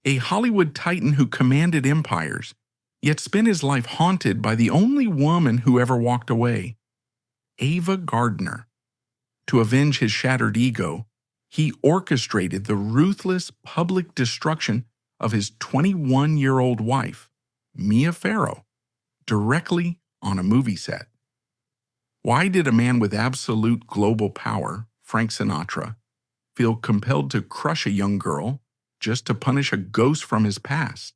a Hollywood titan who commanded empires, yet spent his life haunted by the only woman who ever walked away, Ava Gardner. To avenge his shattered ego, he orchestrated the ruthless public destruction of his 21-year-old wife, Mia Farrow, directly on a movie set. Why did a man with absolute global power, Frank Sinatra, feel compelled to crush a young girl just to punish a ghost from his past?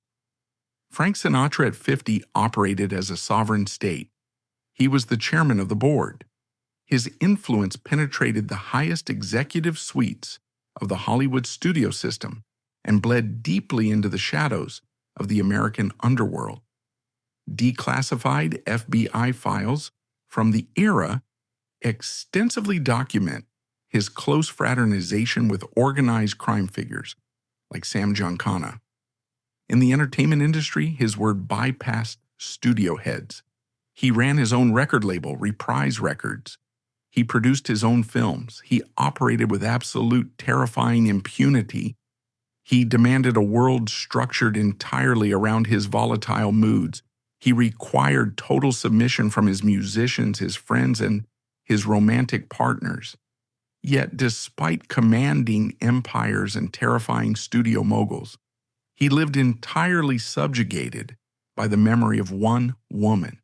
Frank Sinatra at 50 operated as a sovereign state. He was the chairman of the board. His influence penetrated the highest executive suites of the Hollywood studio system and bled deeply into the shadows of the American underworld. Declassified FBI files from the era extensively document his close fraternization with organized crime figures like Sam Giancana. In the entertainment industry, his word bypassed studio heads. He ran his own record label, Reprise Records. He produced his own films. He operated with absolute terrifying impunity. He demanded a world structured entirely around his volatile moods. He required total submission from his musicians, his friends, and his romantic partners. Yet, despite commanding empires and terrifying studio moguls, he lived entirely subjugated by the memory of one woman,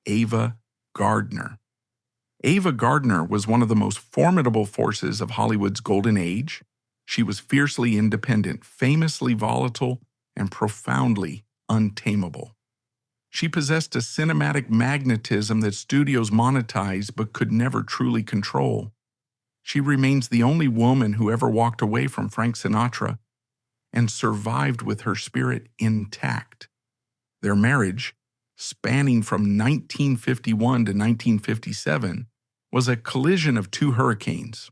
Ava Gardner. Ava Gardner was one of the most formidable forces of Hollywood's golden age. She was fiercely independent, famously volatile, and profoundly untamable. She possessed a cinematic magnetism that studios monetized but could never truly control. She remains the only woman who ever walked away from Frank Sinatra and survived with her spirit intact. Their marriage, spanning from 1951 to 1957, was a collision of two hurricanes.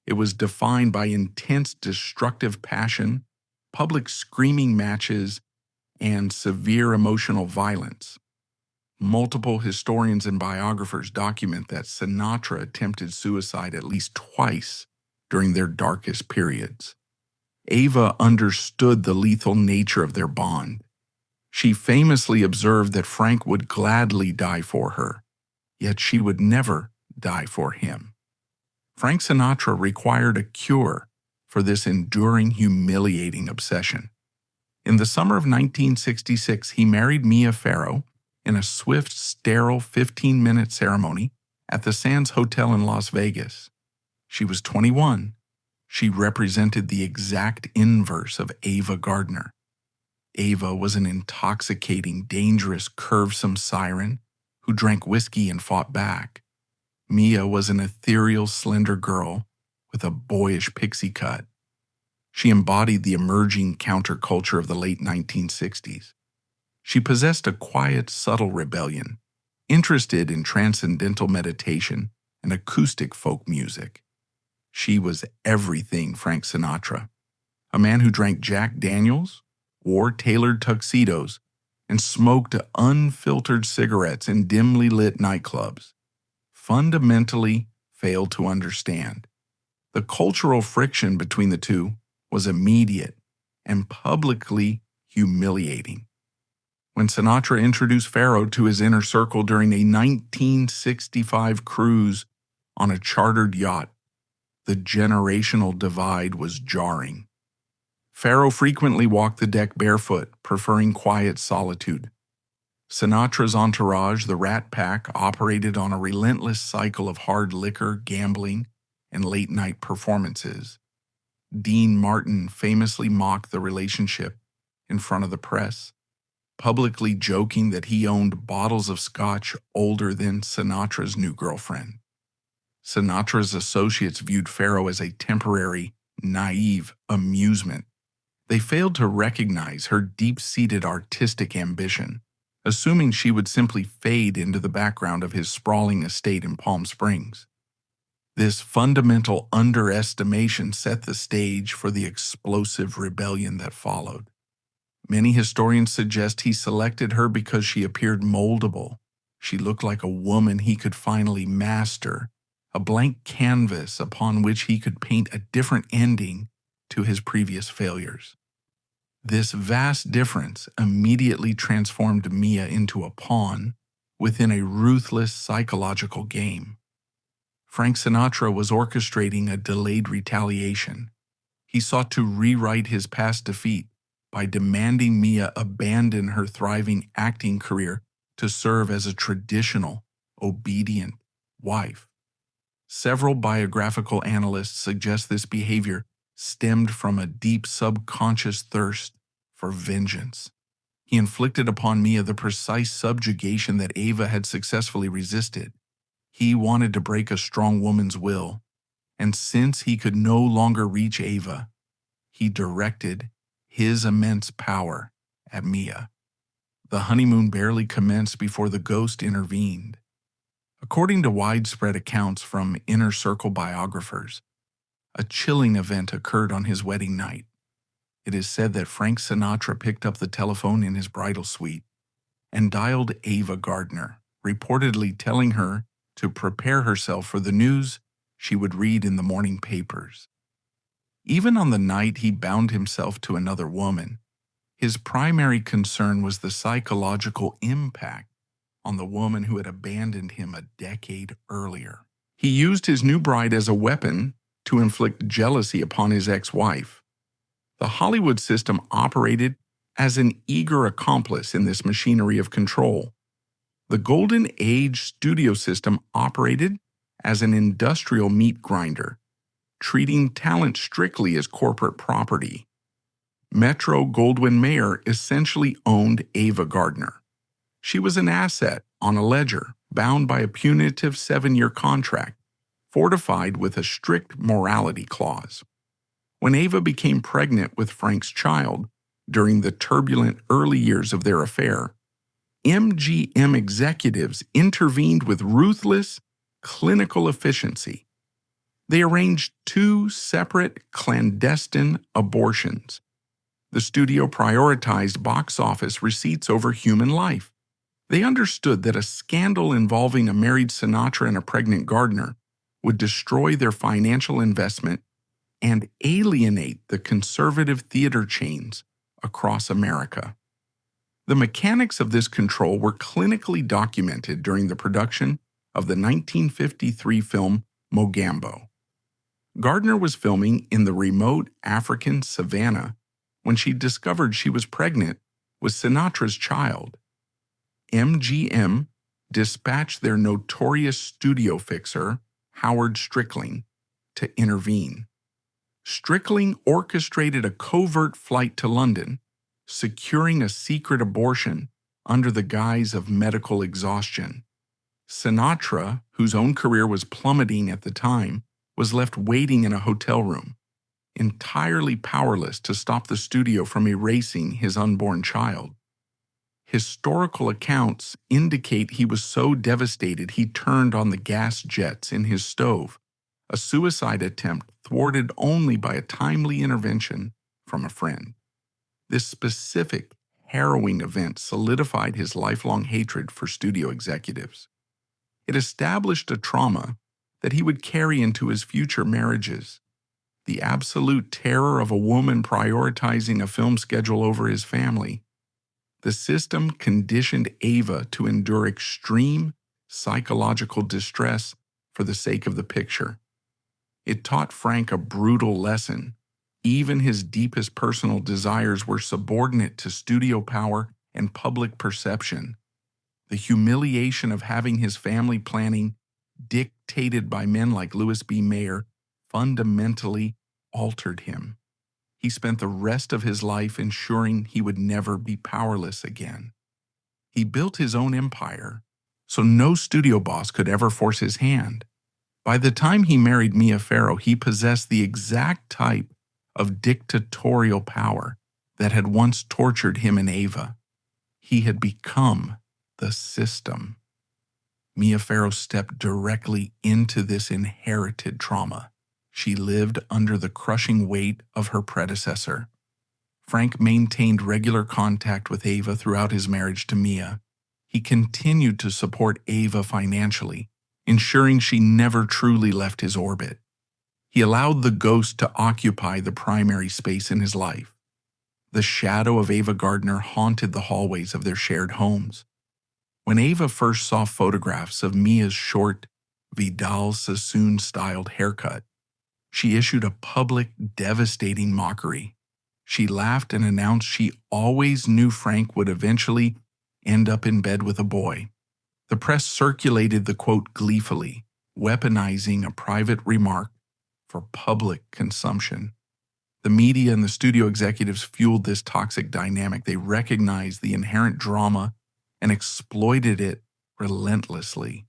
It was defined by intense destructive passion, public screaming matches, and severe emotional violence. Multiple historians and biographers document that Sinatra attempted suicide at least twice during their darkest periods. Ava understood the lethal nature of their bond. She famously observed that Frank would gladly die for her, yet she would never die for him. Frank Sinatra required a cure for this enduring, humiliating obsession. In the summer of 1966, he married Mia Farrow in a swift, sterile 15-minute ceremony at the Sands Hotel in Las Vegas. She was 21. She represented the exact inverse of Ava Gardner. Ava was an intoxicating, dangerous, curvesome siren who drank whiskey and fought back. Mia was an ethereal, slender girl with a boyish pixie cut. She embodied the emerging counterculture of the late 1960s. She possessed a quiet, subtle rebellion, interested in transcendental meditation and acoustic folk music. She was everything Frank Sinatra, a man who drank Jack Daniels, wore tailored tuxedos, and smoked unfiltered cigarettes in dimly lit nightclubs, fundamentally failed to understand. The cultural friction between the two was immediate and publicly humiliating. When Sinatra introduced Farrow to his inner circle during a 1965 cruise on a chartered yacht, the generational divide was jarring. Farrow frequently walked the deck barefoot, preferring quiet solitude. Sinatra's entourage, the Rat Pack, operated on a relentless cycle of hard liquor, gambling, and late-night performances. Dean Martin famously mocked the relationship in front of the press, publicly joking that he owned bottles of scotch older than Sinatra's new girlfriend. Sinatra's associates viewed Farrow as a temporary, naive amusement. They failed to recognize her deep-seated artistic ambition, assuming she would simply fade into the background of his sprawling estate in Palm Springs. This fundamental underestimation set the stage for the explosive rebellion that followed. Many historians suggest he selected her because she appeared moldable. She looked like a woman he could finally master, a blank canvas upon which he could paint a different ending to his previous failures. This vast difference immediately transformed Mia into a pawn within a ruthless psychological game. Frank Sinatra was orchestrating a delayed retaliation. He sought to rewrite his past defeat by demanding Mia abandon her thriving acting career to serve as a traditional, obedient wife. Several biographical analysts suggest this behavior stemmed from a deep subconscious thirst for vengeance. He inflicted upon Mia the precise subjugation that Ava had successfully resisted. He wanted to break a strong woman's will, and since he could no longer reach Ava, he directed his immense power at Mia. The honeymoon barely commenced before the ghost intervened. According to widespread accounts from inner circle biographers, a chilling event occurred on his wedding night. It is said that Frank Sinatra picked up the telephone in his bridal suite and dialed Ava Gardner, reportedly telling her to prepare herself for the news she would read in the morning papers. Even on the night he bound himself to another woman, his primary concern was the psychological impact on the woman who had abandoned him a decade earlier. He used his new bride as a weapon to inflict jealousy upon his ex-wife. The Hollywood system operated as an eager accomplice in this machinery of control. The Golden Age studio system operated as an industrial meat grinder, treating talent strictly as corporate property. Metro-Goldwyn-Mayer essentially owned Ava Gardner. She was an asset on a ledger, bound by a punitive 7-year contract, fortified with a strict morality clause. When Ava became pregnant with Frank's child during the turbulent early years of their affair, MGM executives intervened with ruthless, clinical efficiency. They arranged 2 separate clandestine abortions. The studio prioritized box office receipts over human life. They understood that a scandal involving a married Sinatra and a pregnant Gardner would destroy their financial investment and alienate the conservative theater chains across America. The mechanics of this control were clinically documented during the production of the 1953 film Mogambo. Gardner was filming in the remote African savannah when she discovered she was pregnant with Sinatra's child. MGM dispatched their notorious studio fixer, Howard Strickling, to intervene. Strickling orchestrated a covert flight to London, securing a secret abortion under the guise of medical exhaustion. Sinatra, whose own career was plummeting at the time, was left waiting in a hotel room, entirely powerless to stop the studio from erasing his unborn child. Historical accounts indicate he was so devastated he turned on the gas jets in his stove, a suicide attempt thwarted only by a timely intervention from a friend. This specific, harrowing event solidified his lifelong hatred for studio executives. It established a trauma that he would carry into his future marriages. The absolute terror of a woman prioritizing a film schedule over his family. The system conditioned Ava to endure extreme psychological distress for the sake of the picture. It taught Frank a brutal lesson. Even his deepest personal desires were subordinate to studio power and public perception. The humiliation of having his family planning dictated by men like Louis B. Mayer fundamentally altered him. He spent the rest of his life ensuring he would never be powerless again. He built his own empire, so no studio boss could ever force his hand. By the time he married Mia Farrow, he possessed the exact type of dictatorial power that had once tortured him and Ava. He had become the system. Mia Farrow stepped directly into this inherited trauma. She lived under the crushing weight of her predecessor. Frank maintained regular contact with Ava throughout his marriage to Mia. He continued to support Ava financially, ensuring she never truly left his orbit. He allowed the ghost to occupy the primary space in his life. The shadow of Ava Gardner haunted the hallways of their shared homes. When Ava first saw photographs of Mia's short, Vidal Sassoon-styled haircut, she issued a public, devastating mockery. She laughed and announced she always knew Frank would eventually end up in bed with a boy. The press circulated the quote gleefully, weaponizing a private remark for public consumption. The media and the studio executives fueled this toxic dynamic. They recognized the inherent drama and exploited it relentlessly.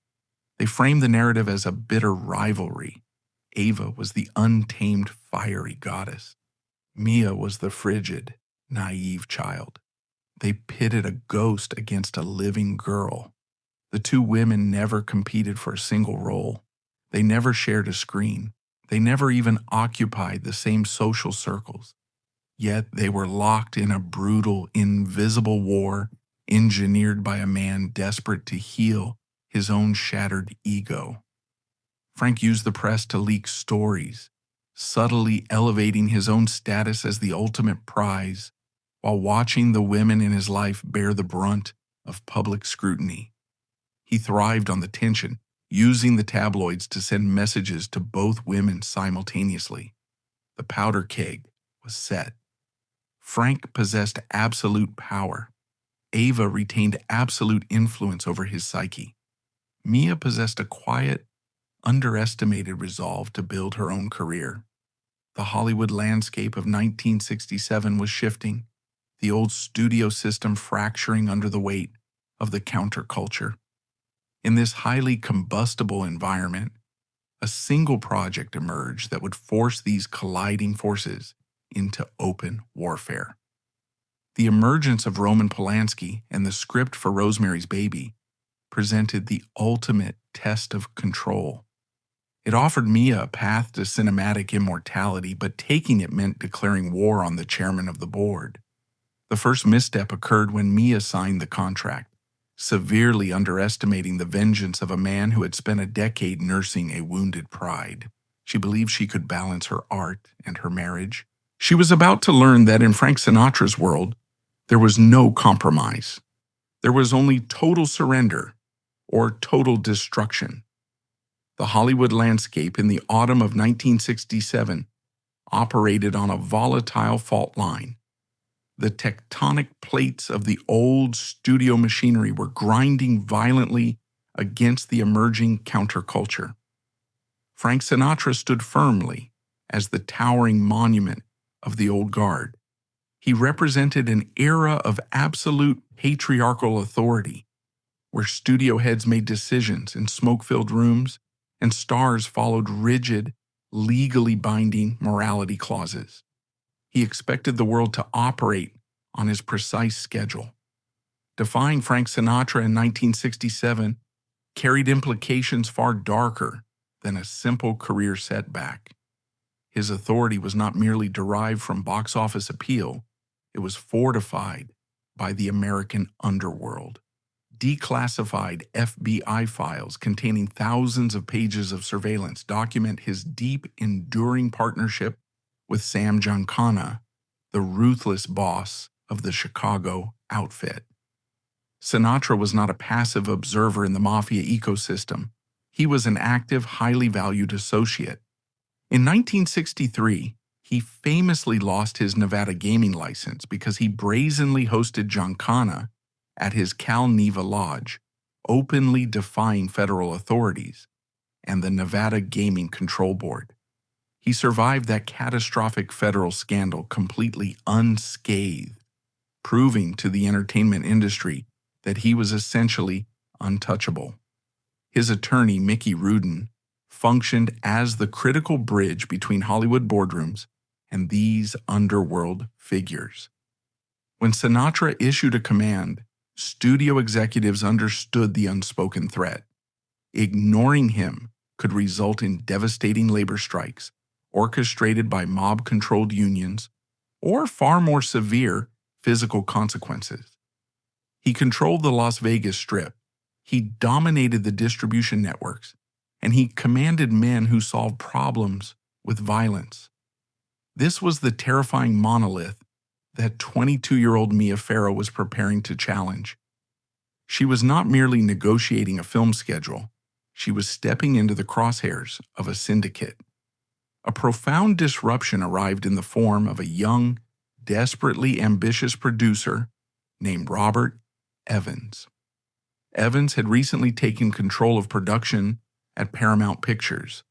They framed the narrative as a bitter rivalry. Ava was the untamed, fiery goddess. Mia was the frigid, naive child. They pitted a ghost against a living girl. The two women never competed for a single role. They never shared a screen. They never even occupied the same social circles. Yet they were locked in a brutal, invisible war engineered by a man desperate to heal his own shattered ego. Frank used the press to leak stories, subtly elevating his own status as the ultimate prize, while watching the women in his life bear the brunt of public scrutiny. He thrived on the tension, using the tabloids to send messages to both women simultaneously. The powder keg was set. Frank possessed absolute power. Ava retained absolute influence over his psyche. Mia possessed a quiet, underestimated resolve to build her own career. The Hollywood landscape of 1967 was shifting, the old studio system fracturing under the weight of the counterculture. In this highly combustible environment, a single project emerged that would force these colliding forces into open warfare. The emergence of Roman Polanski and the script for Rosemary's Baby presented the ultimate test of control. It offered Mia a path to cinematic immortality, but taking it meant declaring war on the chairman of the board. The first misstep occurred when Mia signed the contract, severely underestimating the vengeance of a man who had spent a decade nursing a wounded pride. She believed she could balance her art and her marriage. She was about to learn that in Frank Sinatra's world, there was no compromise. There was only total surrender or total destruction. The Hollywood landscape in the autumn of 1967 operated on a volatile fault line. The tectonic plates of the old studio machinery were grinding violently against the emerging counterculture. Frank Sinatra stood firmly as the towering monument of the old guard. He represented an era of absolute patriarchal authority, where studio heads made decisions in smoke-filled rooms and stars followed rigid, legally binding morality clauses. He expected the world to operate on his precise schedule. Defying Frank Sinatra in 1967 carried implications far darker than a simple career setback. His authority was not merely derived from box office appeal, it was fortified by the American underworld. Declassified FBI files containing thousands of pages of surveillance document his deep, enduring partnership with Sam Giancana, the ruthless boss of the Chicago outfit. Sinatra was not a passive observer in the mafia ecosystem. He was an active, highly valued associate. In 1963, he famously lost his Nevada gaming license because he brazenly hosted Giancana at his Cal Neva Lodge, openly defying federal authorities and the Nevada Gaming Control Board. He survived that catastrophic federal scandal completely unscathed, proving to the entertainment industry that he was essentially untouchable. His attorney, Mickey Rudin, functioned as the critical bridge between Hollywood boardrooms and these underworld figures. When Sinatra issued a command, studio executives understood the unspoken threat. Ignoring him could result in devastating labor strikes, orchestrated by mob-controlled unions, or far more severe physical consequences. He controlled the Las Vegas Strip, he dominated the distribution networks, and he commanded men who solved problems with violence. This was the terrifying monolith that 22-year-old Mia Farrow was preparing to challenge. She was not merely negotiating a film schedule, she was stepping into the crosshairs of a syndicate. A profound disruption arrived in the form of a young, desperately ambitious producer named Robert Evans. Evans had recently taken control of production at Paramount Pictures.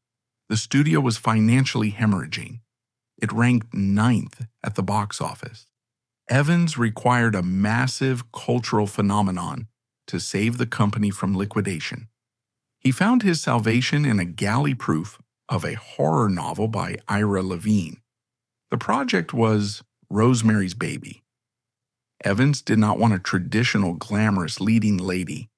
The studio was financially hemorrhaging. It ranked 9th at the box office. Evans required a massive cultural phenomenon to save the company from liquidation. He found his salvation in a galley proof of a horror novel by Ira Levine. The project was Rosemary's Baby. Evans did not want a traditional glamorous leading lady.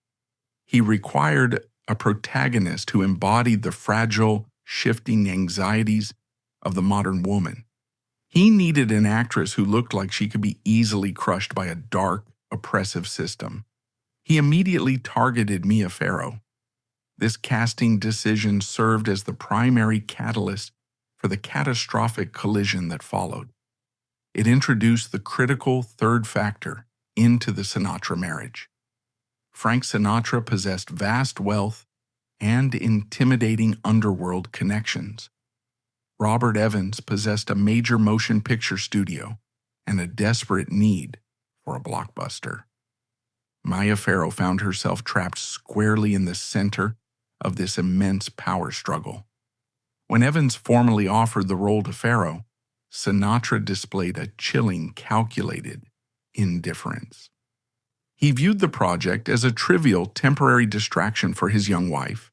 He required a protagonist who embodied the fragile, shifting anxieties of the modern woman. He needed an actress who looked like she could be easily crushed by a dark, oppressive system. He immediately targeted Mia Farrow. This casting decision served as the primary catalyst for the catastrophic collision that followed. It introduced the critical third factor into the Sinatra marriage. Frank Sinatra possessed vast wealth and intimidating underworld connections. Robert Evans possessed a major motion picture studio and a desperate need for a blockbuster. Mia Farrow found herself trapped squarely in the center of this immense power struggle. When Evans formally offered the role to Farrow, Sinatra displayed a chilling, calculated indifference. He viewed the project as a trivial, temporary distraction for his young wife.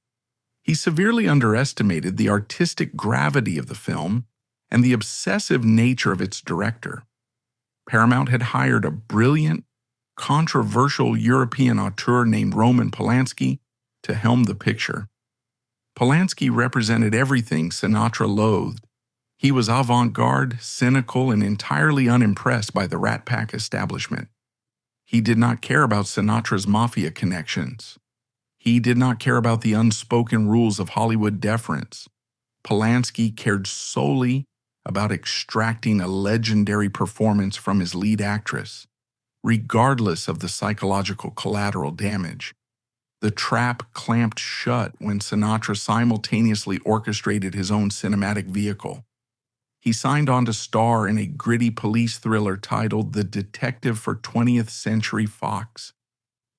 He severely underestimated the artistic gravity of the film and the obsessive nature of its director. Paramount had hired a brilliant, controversial European auteur named Roman Polanski to helm the picture. Polanski represented everything Sinatra loathed. He was avant-garde, cynical, and entirely unimpressed by the Rat Pack establishment. He did not care about Sinatra's mafia connections. He did not care about the unspoken rules of Hollywood deference. Polanski cared solely about extracting a legendary performance from his lead actress, regardless of the psychological collateral damage. The trap clamped shut when Sinatra simultaneously orchestrated his own cinematic vehicle. He signed on to star in a gritty police thriller titled The Detective for 20th Century Fox.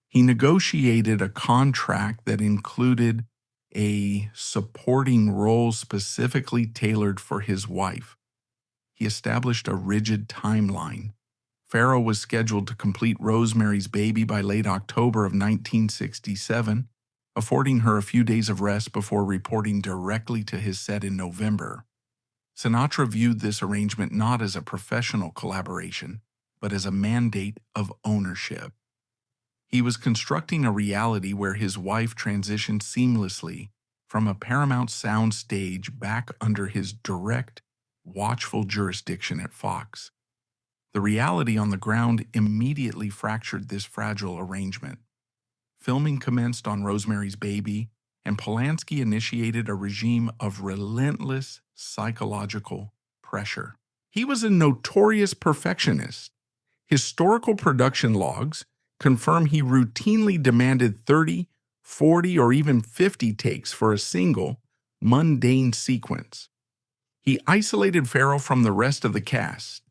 He negotiated a contract that included a supporting role specifically tailored for his wife. He established a rigid timeline. Farrow was scheduled to complete Rosemary's Baby by late October of 1967, affording her a few days of rest before reporting directly to his set in November. Sinatra viewed this arrangement not as a professional collaboration, but as a mandate of ownership. He was constructing a reality where his wife transitioned seamlessly from a Paramount sound stage back under his direct, watchful jurisdiction at Fox. The reality on the ground immediately fractured this fragile arrangement. Filming commenced on Rosemary's Baby, and Polanski initiated a regime of relentless psychological pressure. He was a notorious perfectionist. Historical production logs confirm he routinely demanded 30, 40, or even 50 takes for a single, mundane sequence. He isolated Farrow from the rest of the cast.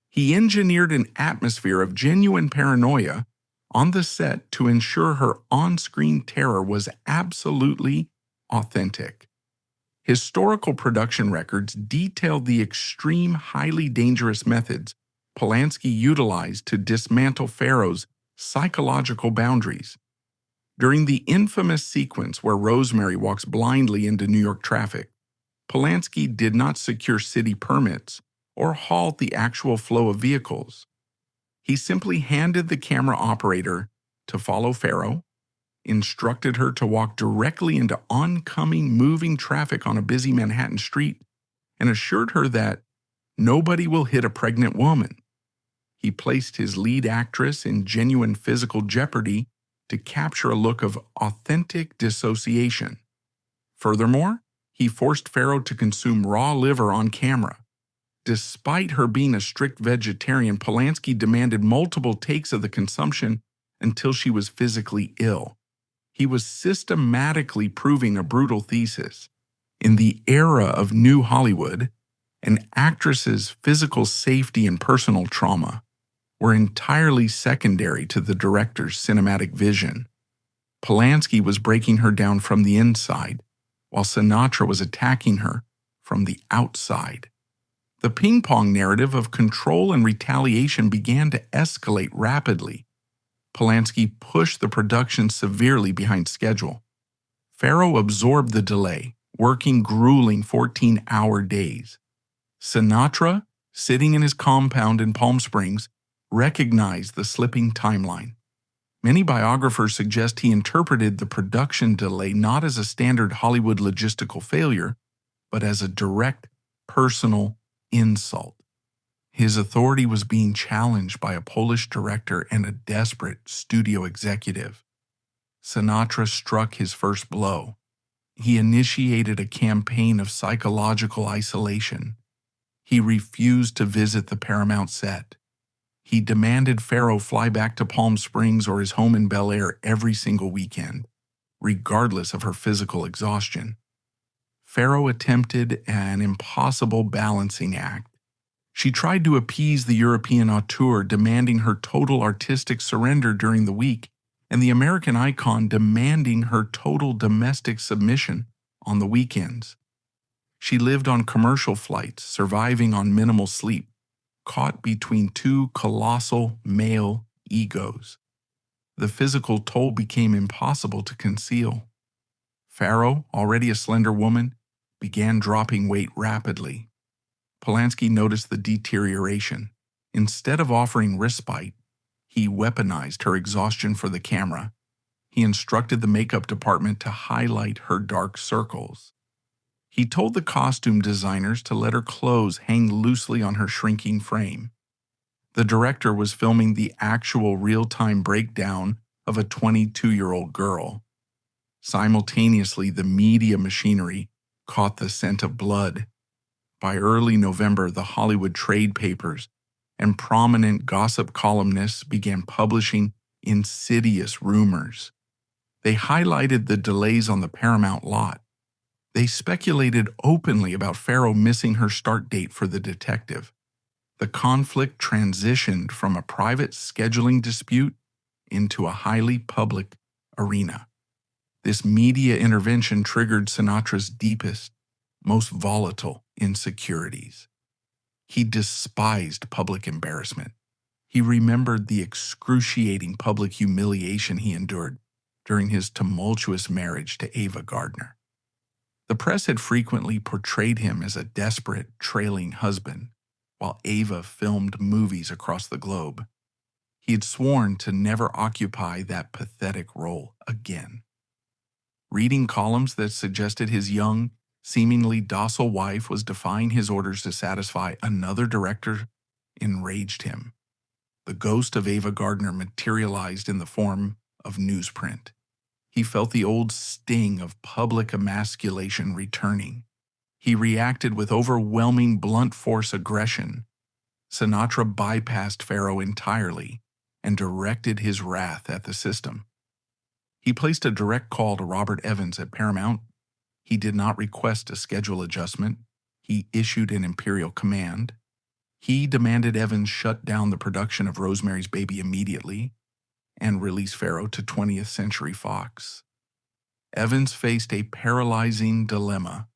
He engineered an atmosphere of genuine paranoia on the set to ensure her on-screen terror was absolutely authentic. Historical production records detailed the extreme, highly dangerous methods Polanski utilized to dismantle Farrow's psychological boundaries. During the infamous sequence where Rosemary walks blindly into New York traffic, Polanski did not secure city permits or halt the actual flow of vehicles. He simply handed the camera operator to follow Farrow, instructed her to walk directly into oncoming, moving traffic on a busy Manhattan street, and assured her that nobody will hit a pregnant woman. He placed his lead actress in genuine physical jeopardy to capture a look of authentic dissociation. Furthermore, he forced Farrow to consume raw liver on camera. Despite her being a strict vegetarian, Polanski demanded multiple takes of the consumption until she was physically ill. He was systematically proving a brutal thesis. In the era of New Hollywood, an actress's physical safety and personal trauma were entirely secondary to the director's cinematic vision. Polanski was breaking her down from the inside, while Sinatra was attacking her from the outside. The ping-pong narrative of control and retaliation began to escalate rapidly. Polanski pushed the production severely behind schedule. Farrow absorbed the delay, working grueling 14-hour days. Sinatra, sitting in his compound in Palm Springs, recognized the slipping timeline. Many biographers suggest he interpreted the production delay not as a standard Hollywood logistical failure, but as a direct, personal insult. His authority was being challenged by a Polish director and a desperate studio executive. Sinatra struck his first blow. He initiated a campaign of psychological isolation. He refused to visit the Paramount set. He demanded Farrow fly back to Palm Springs or his home in Bel Air every single weekend, regardless of her physical exhaustion. Farrow attempted an impossible balancing act. She tried to appease the European auteur, demanding her total artistic surrender during the week, and the American icon demanding her total domestic submission on the weekends. She lived on commercial flights, surviving on minimal sleep, caught between two colossal male egos. The physical toll became impossible to conceal. Farrow, already a slender woman, began dropping weight rapidly. Polanski noticed the deterioration. Instead of offering respite, he weaponized her exhaustion for the camera. He instructed the makeup department to highlight her dark circles. He told the costume designers to let her clothes hang loosely on her shrinking frame. The director was filming the actual real-time breakdown of a 22-year-old girl. Simultaneously, the media machinery caught the scent of blood. By early November, the Hollywood trade papers and prominent gossip columnists began publishing insidious rumors. They highlighted the delays on the Paramount lot. They speculated openly about Farrow missing her start date for The Detective. The conflict transitioned from a private scheduling dispute into a highly public arena. This media intervention triggered Sinatra's deepest, most volatile insecurities. He despised public embarrassment. He remembered the excruciating public humiliation he endured during his tumultuous marriage to Ava Gardner. The press had frequently portrayed him as a desperate, trailing husband, while Ava filmed movies across the globe. He had sworn to never occupy that pathetic role again. Reading columns that suggested his young, seemingly docile wife was defying his orders to satisfy another director enraged him. The ghost of Ava Gardner materialized in the form of newsprint. He felt the old sting of public emasculation returning. He reacted with overwhelming blunt force aggression. Sinatra bypassed Farrow entirely and directed his wrath at the system. He placed a direct call to Robert Evans at Paramount. He did not request a schedule adjustment. He issued an imperial command. He demanded Evans shut down the production of Rosemary's Baby immediately and release Farrow to 20th Century Fox. Evans faced a paralyzing dilemma.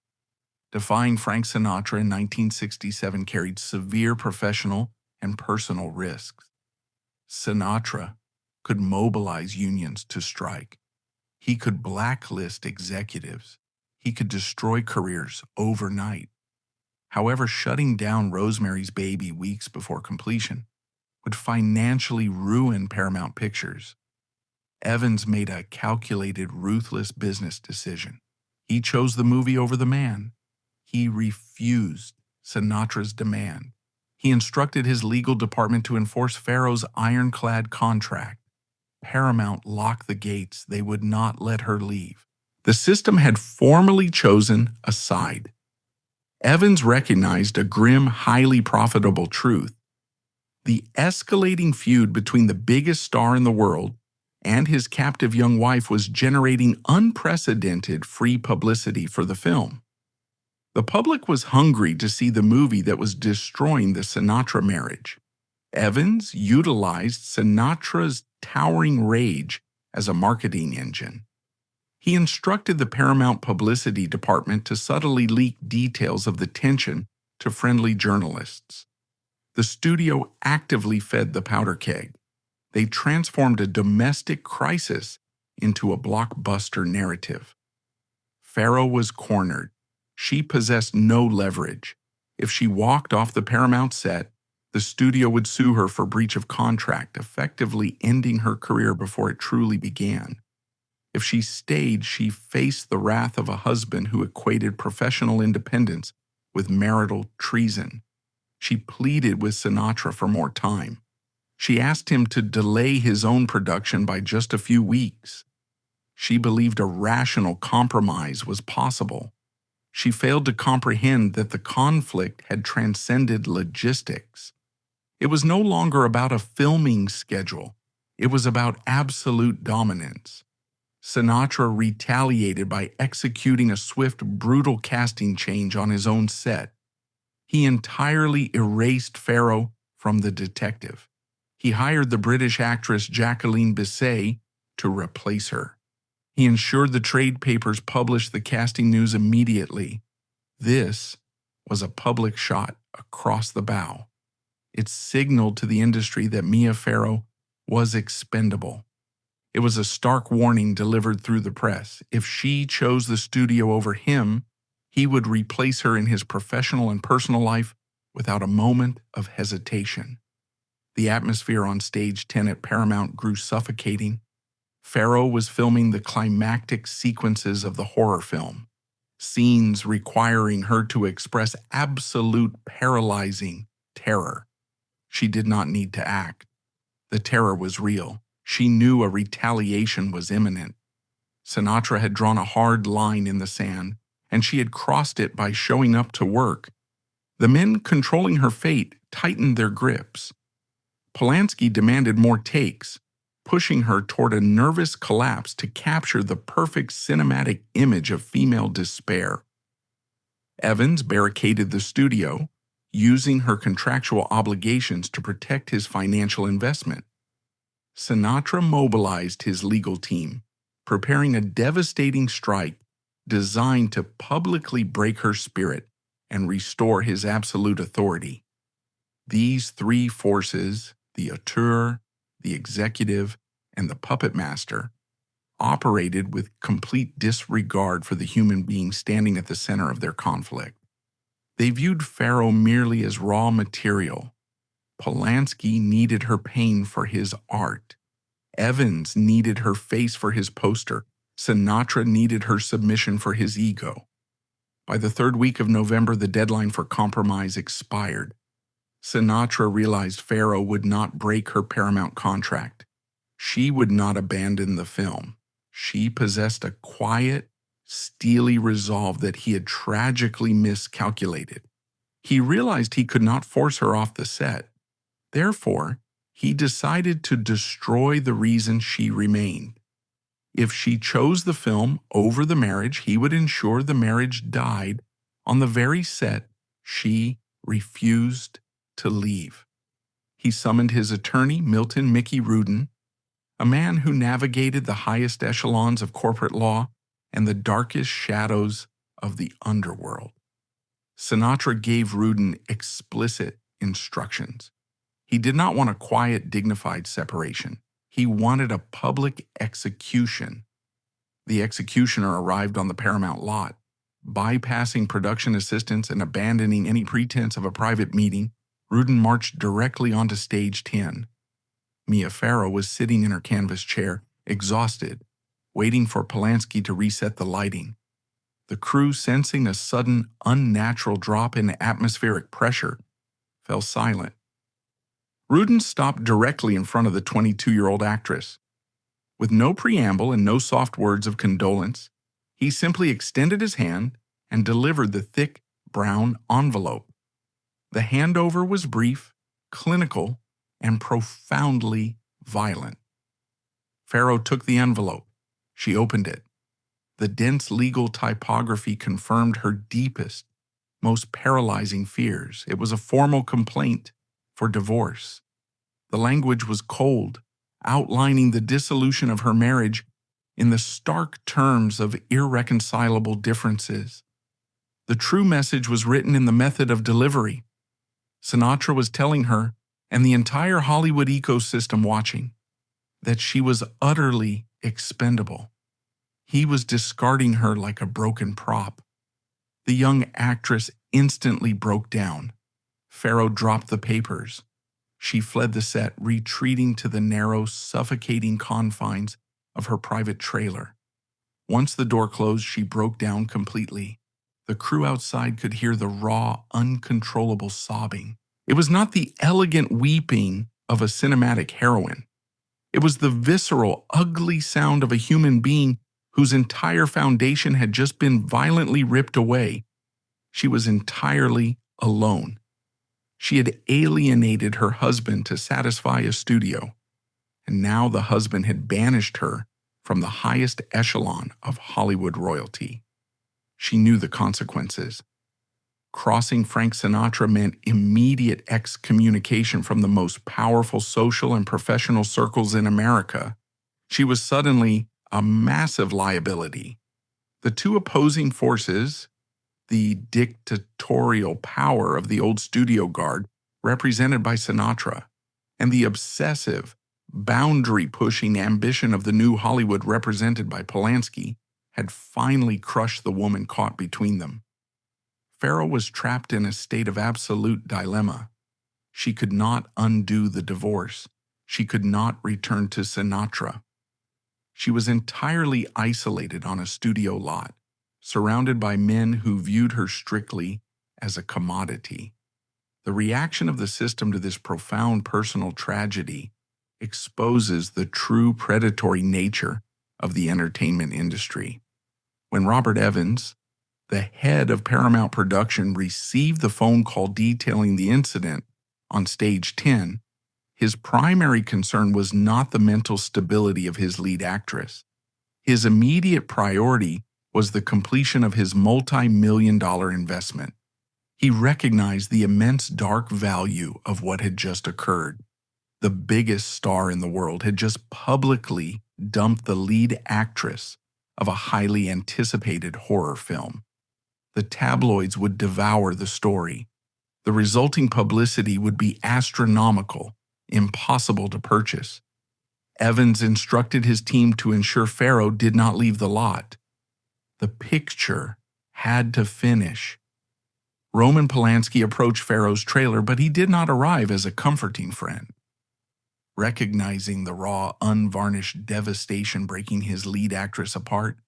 Defying Frank Sinatra in 1967 carried severe professional and personal risks. Sinatra could mobilize unions to strike. He could blacklist executives. He could destroy careers overnight. However, shutting down Rosemary's Baby weeks before completion would financially ruin Paramount Pictures. Evans made a calculated, ruthless business decision. He chose the movie over the man. He refused Sinatra's demand. He instructed his legal department to enforce Farrow's ironclad contract. Paramount locked the gates. They would not let her leave. The system had formally chosen a side. Evans recognized a grim, highly profitable truth. The escalating feud between the biggest star in the world and his captive young wife was generating unprecedented free publicity for the film. The public was hungry to see the movie that was destroying the Sinatra marriage. Evans utilized Sinatra's towering rage as a marketing engine. He instructed the Paramount publicity department to subtly leak details of the tension to friendly journalists. The studio actively fed the powder keg. They transformed a domestic crisis into a blockbuster narrative. Farrow was cornered. She possessed no leverage. If she walked off the Paramount set, the studio would sue her for breach of contract, effectively ending her career before it truly began. If she stayed, she faced the wrath of a husband who equated professional independence with marital treason. She pleaded with Sinatra for more time. She asked him to delay his own production by just a few weeks. She believed a rational compromise was possible. She failed to comprehend that the conflict had transcended logistics. It was no longer about a filming schedule. It was about absolute dominance. Sinatra retaliated by executing a swift, brutal casting change on his own set. He entirely erased Farrow from The Detective. He hired the British actress Jacqueline Bisset to replace her. He ensured the trade papers published the casting news immediately. This was a public shot across the bow. It signaled to the industry that Mia Farrow was expendable. It was a stark warning delivered through the press. If she chose the studio over him, he would replace her in his professional and personal life without a moment of hesitation. The atmosphere on Stage 10 at Paramount grew suffocating. Farrow was filming the climactic sequences of the horror film, scenes requiring her to express absolute paralyzing terror. She did not need to act. The terror was real. She knew a retaliation was imminent. Sinatra had drawn a hard line in the sand, and she had crossed it by showing up to work. The men controlling her fate tightened their grips. Polanski demanded more takes, pushing her toward a nervous collapse to capture the perfect cinematic image of female despair. Evans barricaded the studio, using her contractual obligations to protect his financial investment. Sinatra mobilized his legal team, preparing a devastating strike designed to publicly break her spirit and restore his absolute authority. These three forces, the auteur, the executive, and the puppet master, operated with complete disregard for the human being standing at the center of their conflict. They viewed Farrow merely as raw material. Polanski needed her pain for his art. Evans needed her face for his poster. Sinatra needed her submission for his ego. By the third week of November, the deadline for compromise expired. Sinatra realized Farrow would not break her Paramount contract. She would not abandon the film. She possessed a quiet, steely resolve that he had tragically miscalculated. He realized he could not force her off the set. Therefore, he decided to destroy the reason she remained. If she chose the film over the marriage, he would ensure the marriage died on the very set she refused to leave. He summoned his attorney, Milton Mickey Rudin, a man who navigated the highest echelons of corporate law and the darkest shadows of the underworld. Sinatra gave Rudin explicit instructions. He did not want a quiet, dignified separation. He wanted a public execution. The executioner arrived on the Paramount lot. Bypassing production assistants and abandoning any pretense of a private meeting, Rudin marched directly onto Stage 10. Mia Farrow was sitting in her canvas chair, exhausted, waiting for Polanski to reset the lighting. The crew, sensing a sudden, unnatural drop in atmospheric pressure, fell silent. Rudin stopped directly in front of the 22-year-old actress. With no preamble and no soft words of condolence, he simply extended his hand and delivered the thick, brown envelope. The handover was brief, clinical, and profoundly violent. Farrow took the envelope. She opened it. The dense legal typography confirmed her deepest, most paralyzing fears. It was a formal complaint for divorce. The language was cold, outlining the dissolution of her marriage in the stark terms of irreconcilable differences. The true message was written in the method of delivery. Sinatra was telling her, and the entire Hollywood ecosystem watching, that she was utterly expendable. He was discarding her like a broken prop. The young actress instantly broke down. Farrow dropped the papers. She fled the set, retreating to the narrow, suffocating confines of her private trailer. Once the door closed, she broke down completely. The crew outside could hear the raw, uncontrollable sobbing. It was not the elegant weeping of a cinematic heroine. It was the visceral, ugly sound of a human being whose entire foundation had just been violently ripped away. She was entirely alone. She had alienated her husband to satisfy a studio, and now the husband had banished her from the highest echelon of Hollywood royalty. She knew the consequences. Crossing Frank Sinatra meant immediate excommunication from the most powerful social and professional circles in America. She was suddenly a massive liability. The two opposing forces, the dictatorial power of the old studio guard, represented by Sinatra, and the obsessive, boundary-pushing ambition of the new Hollywood, represented by Polanski, had finally crushed the woman caught between them. Farrow was trapped in a state of absolute dilemma. She could not undo the divorce. She could not return to Sinatra. She was entirely isolated on a studio lot, surrounded by men who viewed her strictly as a commodity. The reaction of the system to this profound personal tragedy exposes the true predatory nature of the entertainment industry. When Robert Evans, the head of Paramount Production, received the phone call detailing the incident on stage 10, his primary concern was not the mental stability of his lead actress. His immediate priority was the completion of his multi-million-dollar investment. He recognized the immense dark value of what had just occurred. The biggest star in the world had just publicly dumped the lead actress of a highly anticipated horror film. The tabloids would devour the story. The resulting publicity would be astronomical, impossible to purchase. Evans instructed his team to ensure Farrow did not leave the lot. The picture had to finish. Roman Polanski approached Farrow's trailer, but he did not arrive as a comforting friend. Recognizing the raw, unvarnished devastation breaking his lead actress apart,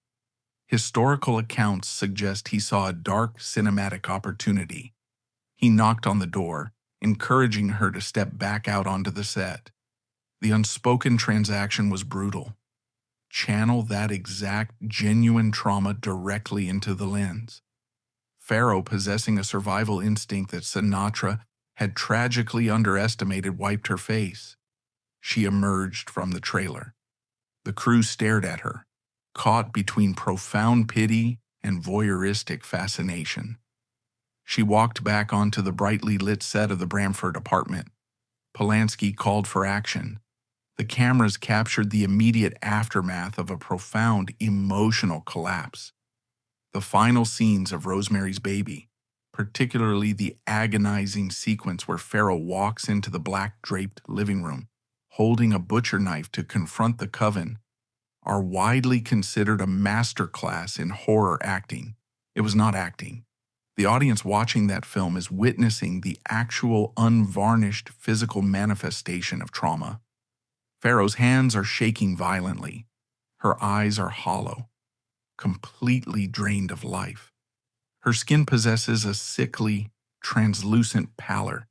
historical accounts suggest he saw a dark cinematic opportunity. He knocked on the door, encouraging her to step back out onto the set. The unspoken transaction was brutal. Channel that exact, genuine trauma directly into the lens. Farrow, possessing a survival instinct that Sinatra had tragically underestimated, wiped her face. She emerged from the trailer. The crew stared at her, caught between profound pity and voyeuristic fascination. She walked back onto the brightly lit set of the Bramford apartment. Polanski called for action. The cameras captured the immediate aftermath of a profound emotional collapse. The final scenes of Rosemary's Baby, particularly the agonizing sequence where Farrow walks into the black-draped living room, holding a butcher knife to confront the coven, are widely considered a masterclass in horror acting. It was not acting. The audience watching that film is witnessing the actual unvarnished physical manifestation of trauma. Farrow's hands are shaking violently. Her eyes are hollow, completely drained of life. Her skin possesses a sickly, translucent pallor.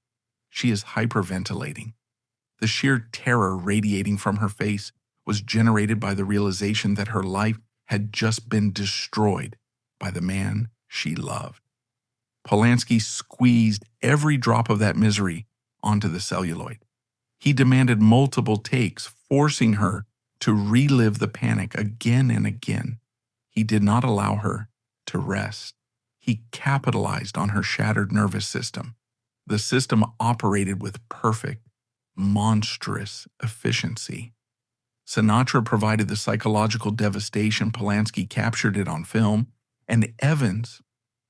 She is hyperventilating. The sheer terror radiating from her face was generated by the realization that her life had just been destroyed by the man she loved. Polanski squeezed every drop of that misery onto the celluloid. He demanded multiple takes, forcing her to relive the panic again and again. He did not allow her to rest. He capitalized on her shattered nervous system. The system operated with perfect, monstrous efficiency. Sinatra provided the psychological devastation. Polanski captured it on film, and Evans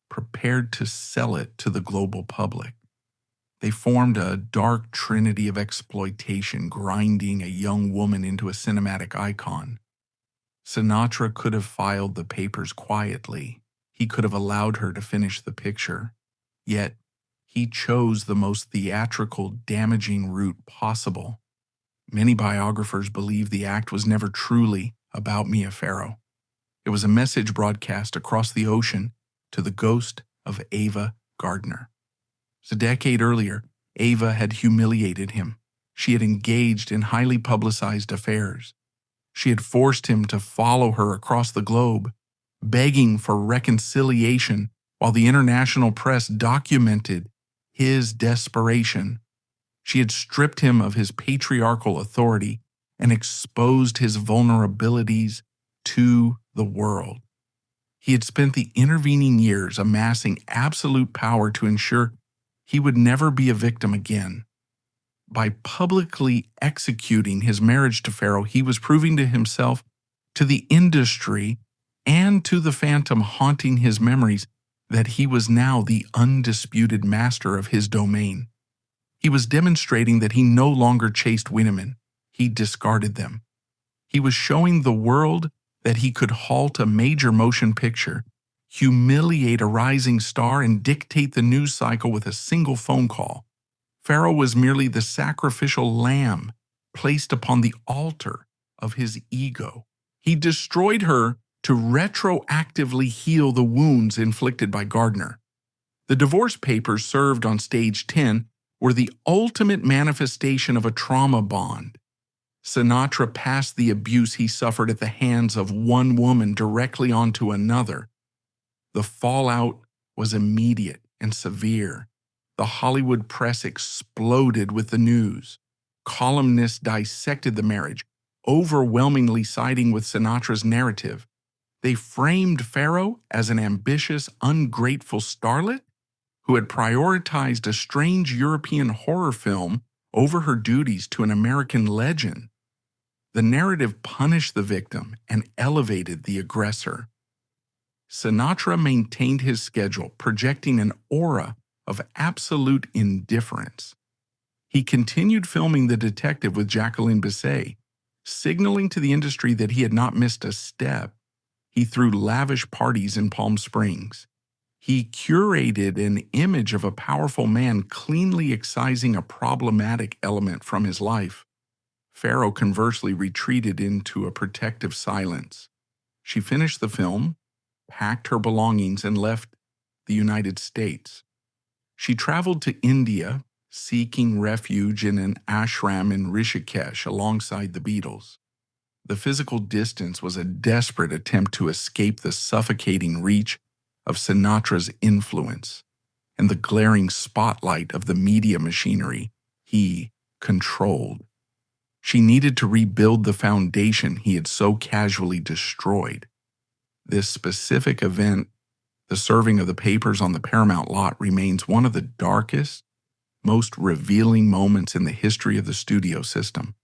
prepared to sell it to the global public. They formed a dark trinity of exploitation, grinding a young woman into a cinematic icon. Sinatra could have filed the papers quietly. He could have allowed her to finish the picture. Yet, he chose the most theatrical, damaging route possible. Many biographers believe the act was never truly about Mia Farrow. It was a message broadcast across the ocean to the ghost of Ava Gardner. A decade earlier, Ava had humiliated him. She had engaged in highly publicized affairs. She had forced him to follow her across the globe, begging for reconciliation while the international press documented his desperation. She had stripped him of his patriarchal authority and exposed his vulnerabilities to the world. He had spent the intervening years amassing absolute power to ensure he would never be a victim again. By publicly executing his marriage to Farrow, he was proving to himself, to the industry, and to the phantom haunting his memories that he was now the undisputed master of his domain. He was demonstrating that he no longer chased women, he discarded them. He was showing the world that he could halt a major motion picture, humiliate a rising star, and dictate the news cycle with a single phone call. Farrow was merely the sacrificial lamb placed upon the altar of his ego. He destroyed her to retroactively heal the wounds inflicted by Gardner. The divorce papers served on stage 10 were the ultimate manifestation of a trauma bond. Sinatra passed the abuse he suffered at the hands of one woman directly onto another. The fallout was immediate and severe. The Hollywood press exploded with the news. Columnists dissected the marriage, overwhelmingly siding with Sinatra's narrative. They framed Farrow as an ambitious, ungrateful starlet who had prioritized a strange European horror film over her duties to an American legend. The narrative punished the victim and elevated the aggressor. Sinatra maintained his schedule, projecting an aura of absolute indifference. He continued filming The Detective with Jacqueline Bisset, signaling to the industry that he had not missed a step. He threw lavish parties in Palm Springs. He curated an image of a powerful man cleanly excising a problematic element from his life. Farrow conversely retreated into a protective silence. She finished the film, packed her belongings, and left the United States. She traveled to India, seeking refuge in an ashram in Rishikesh alongside the Beatles. The physical distance was a desperate attempt to escape the suffocating reach of Sinatra's influence and the glaring spotlight of the media machinery he controlled. She needed to rebuild the foundation he had so casually destroyed. This specific event, the serving of the papers on the Paramount lot, remains one of the darkest, most revealing moments in the history of the studio system.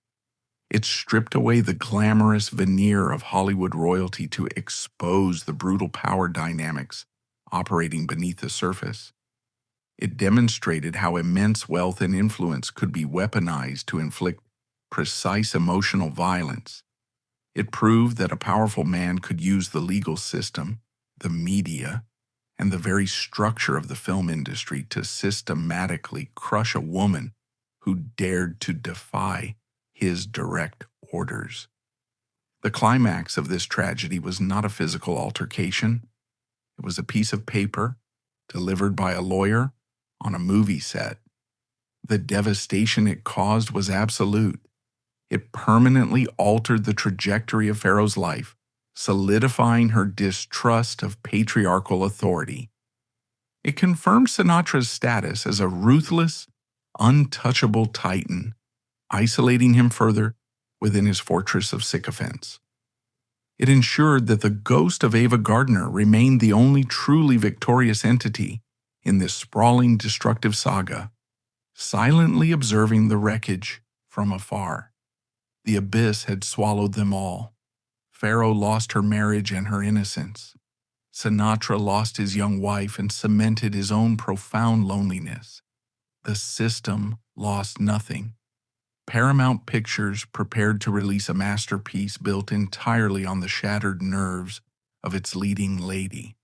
It stripped away the glamorous veneer of Hollywood royalty to expose the brutal power dynamics operating beneath the surface. It demonstrated how immense wealth and influence could be weaponized to inflict precise emotional violence. It proved that a powerful man could use the legal system, the media, and the very structure of the film industry to systematically crush a woman who dared to defy his direct orders. The climax of this tragedy was not a physical altercation. It was a piece of paper delivered by a lawyer on a movie set. The devastation it caused was absolute. It permanently altered the trajectory of Farrow's life, solidifying her distrust of patriarchal authority. It confirmed Sinatra's status as a ruthless, untouchable titan, isolating him further within his fortress of sycophants. It ensured that the ghost of Ava Gardner remained the only truly victorious entity in this sprawling, destructive saga, silently observing the wreckage from afar. The abyss had swallowed them all. Farrow lost her marriage and her innocence. Sinatra lost his young wife and cemented his own profound loneliness. The system lost nothing. Paramount Pictures prepared to release a masterpiece built entirely on the shattered nerves of its leading lady.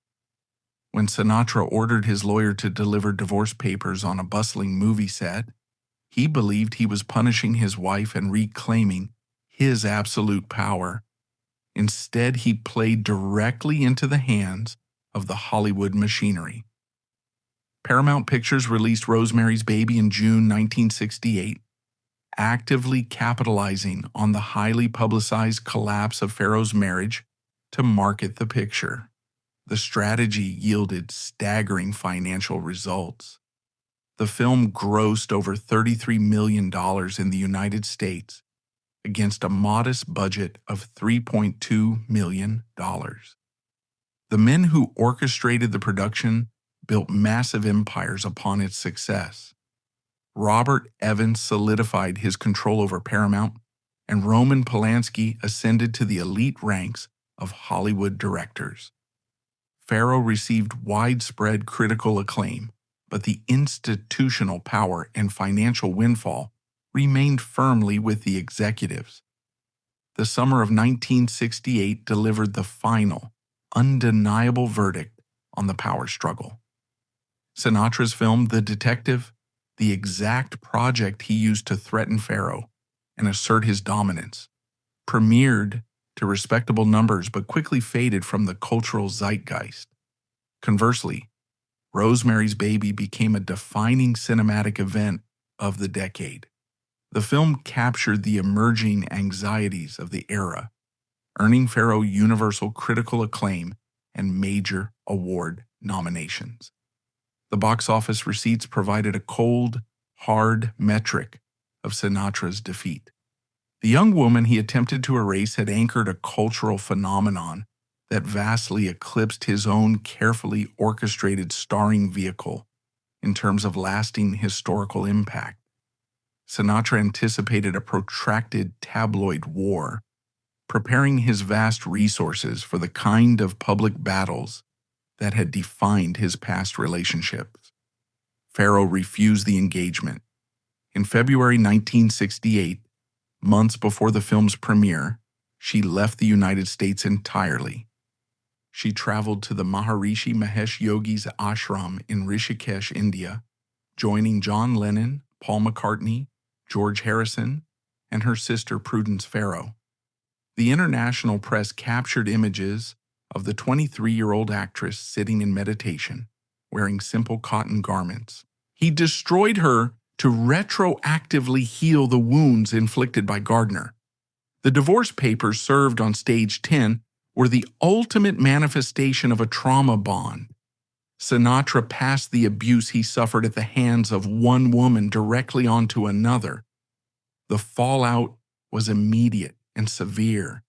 When Sinatra ordered his lawyer to deliver divorce papers on a bustling movie set, he believed he was punishing his wife and reclaiming his absolute power. Instead, he played directly into the hands of the Hollywood machinery. Paramount Pictures released Rosemary's Baby in June 1968, actively capitalizing on the highly publicized collapse of Farrow's marriage to market the picture. The strategy yielded staggering financial results. The film grossed over $33 million in the United States against a modest budget of $3.2 million. The men who orchestrated the production built massive empires upon its success. Robert Evans solidified his control over Paramount, and Roman Polanski ascended to the elite ranks of Hollywood directors. Farrow received widespread critical acclaim, but the institutional power and financial windfall remained firmly with the executives. The summer of 1968 delivered the final, undeniable verdict on the power struggle. Sinatra's film, The Detective, the exact project he used to threaten Farrow and assert his dominance, premiered to respectable numbers but quickly faded from the cultural zeitgeist. Conversely, Rosemary's Baby became a defining cinematic event of the decade. The film captured the emerging anxieties of the era, earning Farrow universal critical acclaim and major award nominations. The box office receipts provided a cold, hard metric of Sinatra's defeat. The young woman he attempted to erase had anchored a cultural phenomenon that vastly eclipsed his own carefully orchestrated starring vehicle in terms of lasting historical impact. Sinatra anticipated a protracted tabloid war, preparing his vast resources for the kind of public battles that had defined his past relationships. Farrow refused the engagement. In February 1968, months before the film's premiere, she left the United States entirely. She traveled to the Maharishi Mahesh Yogi's ashram in Rishikesh, India, joining John Lennon, Paul McCartney, George Harrison, and her sister Prudence Farrow. The international press captured images of the 23-year-old actress sitting in meditation, wearing simple cotton garments. He destroyed her to retroactively heal the wounds inflicted by Gardner. The divorce papers served on stage 10 were the ultimate manifestation of a trauma bond. Sinatra passed the abuse he suffered at the hands of one woman directly onto another. The fallout was immediate and severe.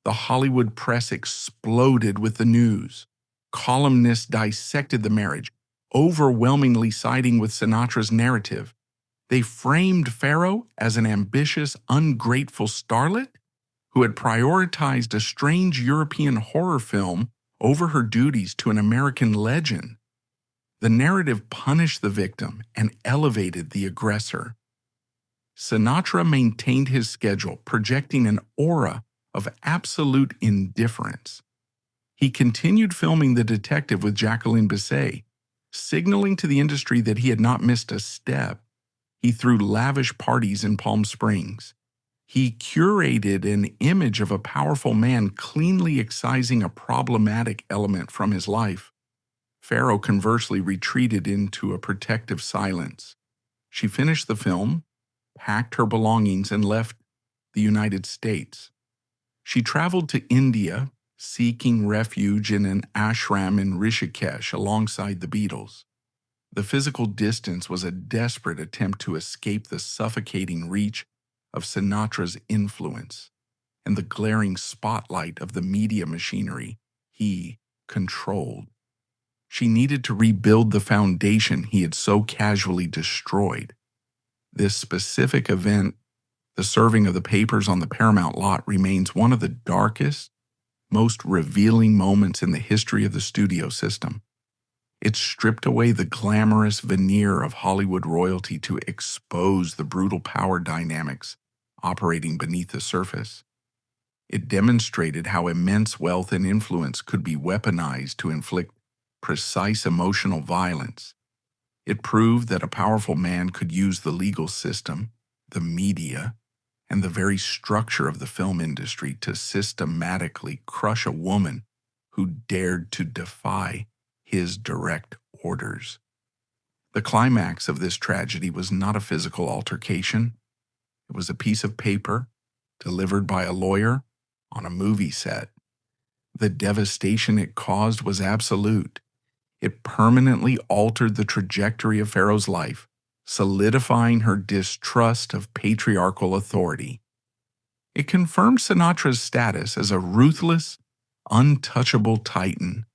The Hollywood press exploded with the news. Columnists dissected the marriage, overwhelmingly siding with Sinatra's narrative. They framed Farrow as an ambitious, ungrateful starlet who had prioritized a strange European horror film over her duties to an American legend. The narrative punished the victim and elevated the aggressor. Sinatra maintained his schedule, projecting an aura of absolute indifference. He continued filming The Detective with Jacqueline Bisset, signaling to the industry that he had not missed a step. He threw lavish parties in Palm Springs. He curated an image of a powerful man cleanly excising a problematic element from his life. Farrow conversely retreated into a protective silence. She finished the film, packed her belongings, and left the United States. She traveled to India, seeking refuge in an ashram in Rishikesh alongside the Beatles. The physical distance was a desperate attempt to escape the suffocating reach of Sinatra's influence and the glaring spotlight of the media machinery he controlled. She needed to rebuild the foundation he had so casually destroyed. This specific event, the serving of the papers on the Paramount lot, remains one of the darkest, most revealing moments in the history of the studio system. It stripped away the glamorous veneer of Hollywood royalty to expose the brutal power dynamics operating beneath the surface. It demonstrated how immense wealth and influence could be weaponized to inflict precise emotional violence. It proved that a powerful man could use the legal system, the media, and the very structure of the film industry to systematically crush a woman who dared to defy his direct orders. The climax of this tragedy was not a physical altercation. It was a piece of paper delivered by a lawyer on a movie set. The devastation it caused was absolute. It permanently altered the trajectory of Farrow's life, solidifying her distrust of patriarchal authority. It confirmed Sinatra's status as a ruthless, untouchable titan,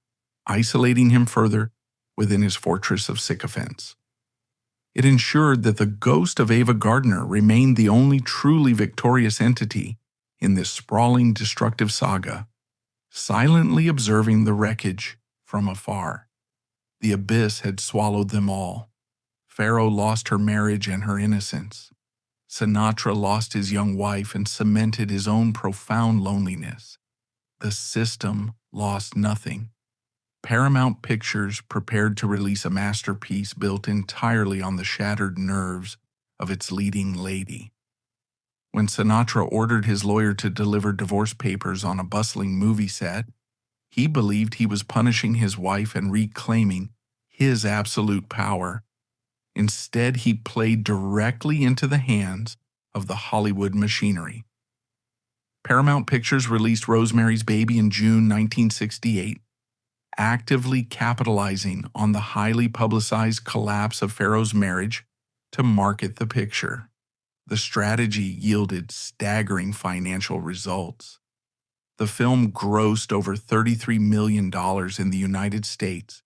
isolating him further within his fortress of sycophants. It ensured that the ghost of Ava Gardner remained the only truly victorious entity in this sprawling, destructive saga, silently observing the wreckage from afar. The abyss had swallowed them all. Farrow lost her marriage and her innocence. Sinatra lost his young wife and cemented his own profound loneliness. The system lost nothing. Paramount Pictures prepared to release a masterpiece built entirely on the shattered nerves of its leading lady. When Sinatra ordered his lawyer to deliver divorce papers on a bustling movie set, he believed he was punishing his wife and reclaiming his absolute power. Instead, he played directly into the hands of the Hollywood machinery. Paramount Pictures released Rosemary's Baby in June 1968, actively capitalizing on the highly publicized collapse of Farrow's marriage to market the picture. The strategy yielded staggering financial results. The film grossed over $33 million in the United States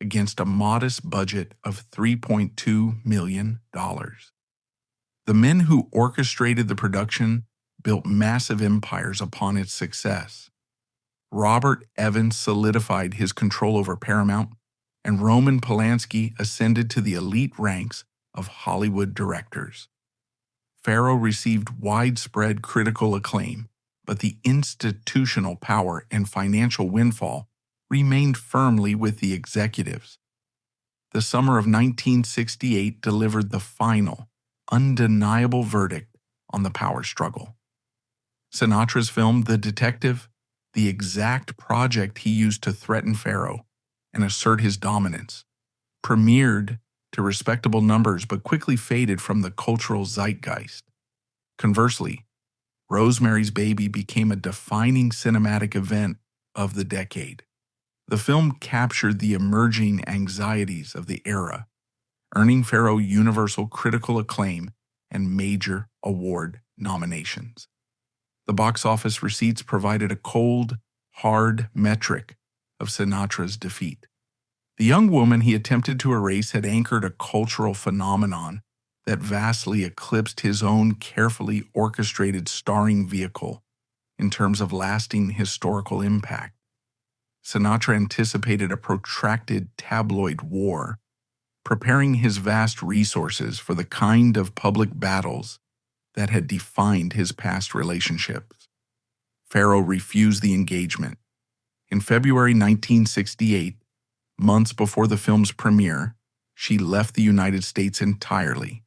against a modest budget of $3.2 million. The men who orchestrated the production built massive empires upon its success. Robert Evans solidified his control over Paramount, and Roman Polanski ascended to the elite ranks of Hollywood directors. Farrow received widespread critical acclaim, but the institutional power and financial windfall remained firmly with the executives. The summer of 1968 delivered the final, undeniable verdict on the power struggle. Sinatra's film, The Detective, the exact project he used to threaten Farrow and assert his dominance, premiered to respectable numbers but quickly faded from the cultural zeitgeist. Conversely, Rosemary's Baby became a defining cinematic event of the decade. The film captured the emerging anxieties of the era, earning Farrow universal critical acclaim and major award nominations. The box office receipts provided a cold, hard metric of Sinatra's defeat. The young woman he attempted to erase had anchored a cultural phenomenon that vastly eclipsed his own carefully orchestrated starring vehicle in terms of lasting historical impact. Sinatra anticipated a protracted tabloid war, preparing his vast resources for the kind of public battles that had defined his past relationships. Farrow refused the engagement. In February 1968, months before the film's premiere, she left the United States entirely.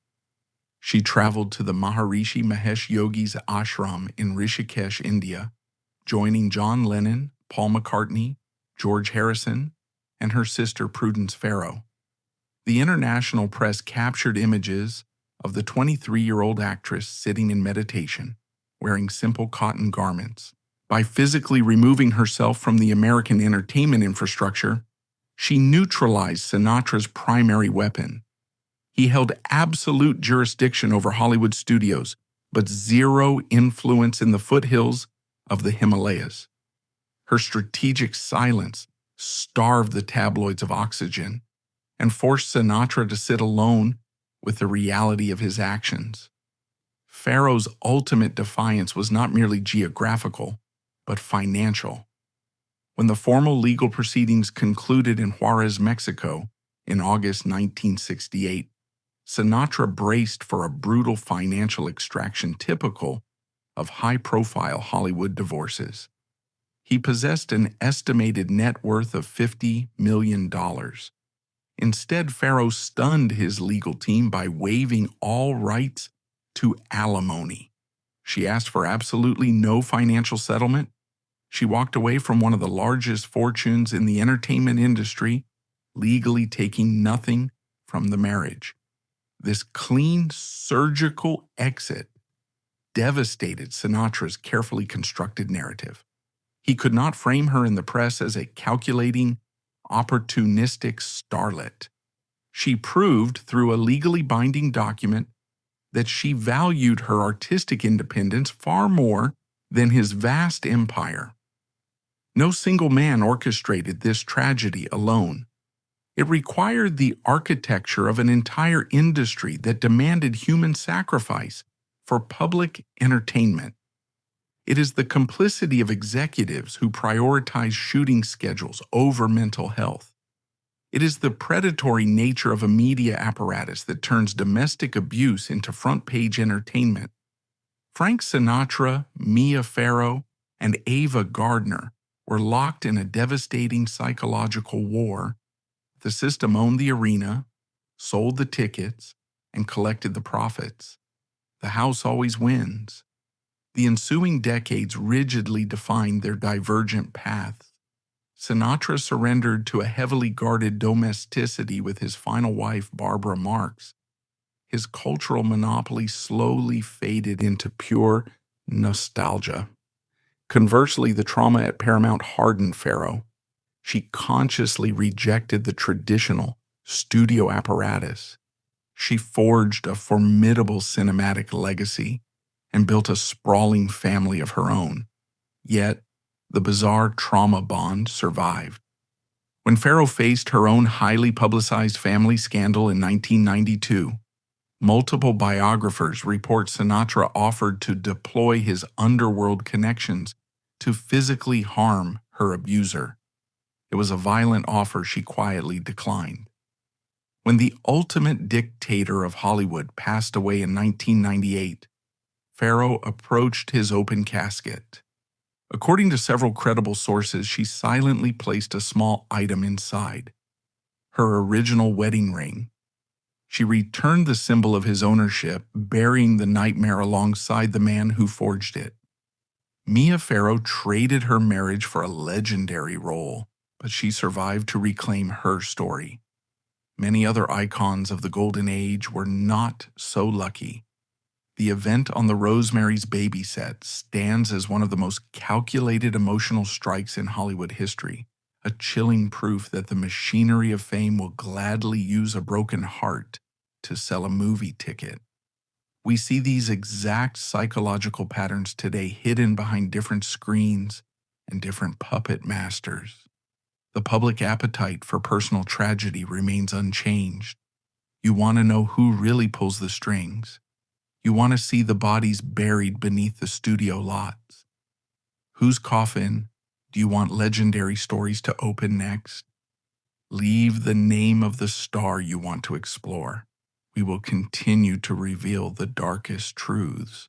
She traveled to the Maharishi Mahesh Yogi's ashram in Rishikesh, India, joining John Lennon, Paul McCartney, George Harrison, and her sister Prudence Farrow. The international press captured images of the 23-year-old actress sitting in meditation, wearing simple cotton garments. By physically removing herself from the American entertainment infrastructure, She neutralized Sinatra's primary weapon. He held absolute jurisdiction over Hollywood studios, but zero influence in the foothills of the Himalayas. Her strategic silence starved the tabloids of oxygen and forced Sinatra to sit alone with the reality of his actions. Farrow's ultimate defiance was not merely geographical, but financial. When the formal legal proceedings concluded in Juarez, Mexico, in August 1968, Sinatra braced for a brutal financial extraction typical of high-profile Hollywood divorces. He possessed an estimated net worth of $50 million. Instead, Farrow stunned his legal team by waiving all rights to alimony. She asked for absolutely no financial settlement. She walked away from one of the largest fortunes in the entertainment industry, legally taking nothing from the marriage. This clean, surgical exit devastated Sinatra's carefully constructed narrative. He could not frame her in the press as a calculating, opportunistic starlet. She proved through a legally binding document that she valued her artistic independence far more than his vast empire. No single man orchestrated this tragedy alone. It required the architecture of an entire industry that demanded human sacrifice for public entertainment. It is the complicity of executives who prioritize shooting schedules over mental health. It is the predatory nature of a media apparatus that turns domestic abuse into front-page entertainment. Frank Sinatra, Mia Farrow, and Ava Gardner were locked in a devastating psychological war. The system owned the arena, sold the tickets, and collected the profits. The house always wins. The ensuing decades rigidly defined their divergent paths. Sinatra surrendered to a heavily guarded domesticity with his final wife, Barbara Marx. His cultural monopoly slowly faded into pure nostalgia. Conversely, the trauma at Paramount hardened Farrow. She consciously rejected the traditional studio apparatus. She forged a formidable cinematic legacy and built a sprawling family of her own. Yet, the bizarre trauma bond survived. When Farrow faced her own highly publicized family scandal in 1992, multiple biographers report Sinatra offered to deploy his underworld connections to physically harm her abuser. It was a violent offer she quietly declined. When the ultimate dictator of Hollywood passed away in 1998, Farrow approached his open casket. According to several credible sources, she silently placed a small item inside, her original wedding ring. She returned the symbol of his ownership, burying the nightmare alongside the man who forged it. Mia Farrow traded her marriage for a legendary role, but she survived to reclaim her story. Many other icons of the Golden Age were not so lucky. The event on the Rosemary's Baby set stands as one of the most calculated emotional strikes in Hollywood history, a chilling proof that the machinery of fame will gladly use a broken heart to sell a movie ticket. We see these exact psychological patterns today hidden behind different screens and different puppet masters. The public appetite for personal tragedy remains unchanged. You want to know who really pulls the strings. You want to see the bodies buried beneath the studio lots. Whose coffin do you want legendary stories to open next? Leave the name of the star you want to explore. We will continue to reveal the darkest truths.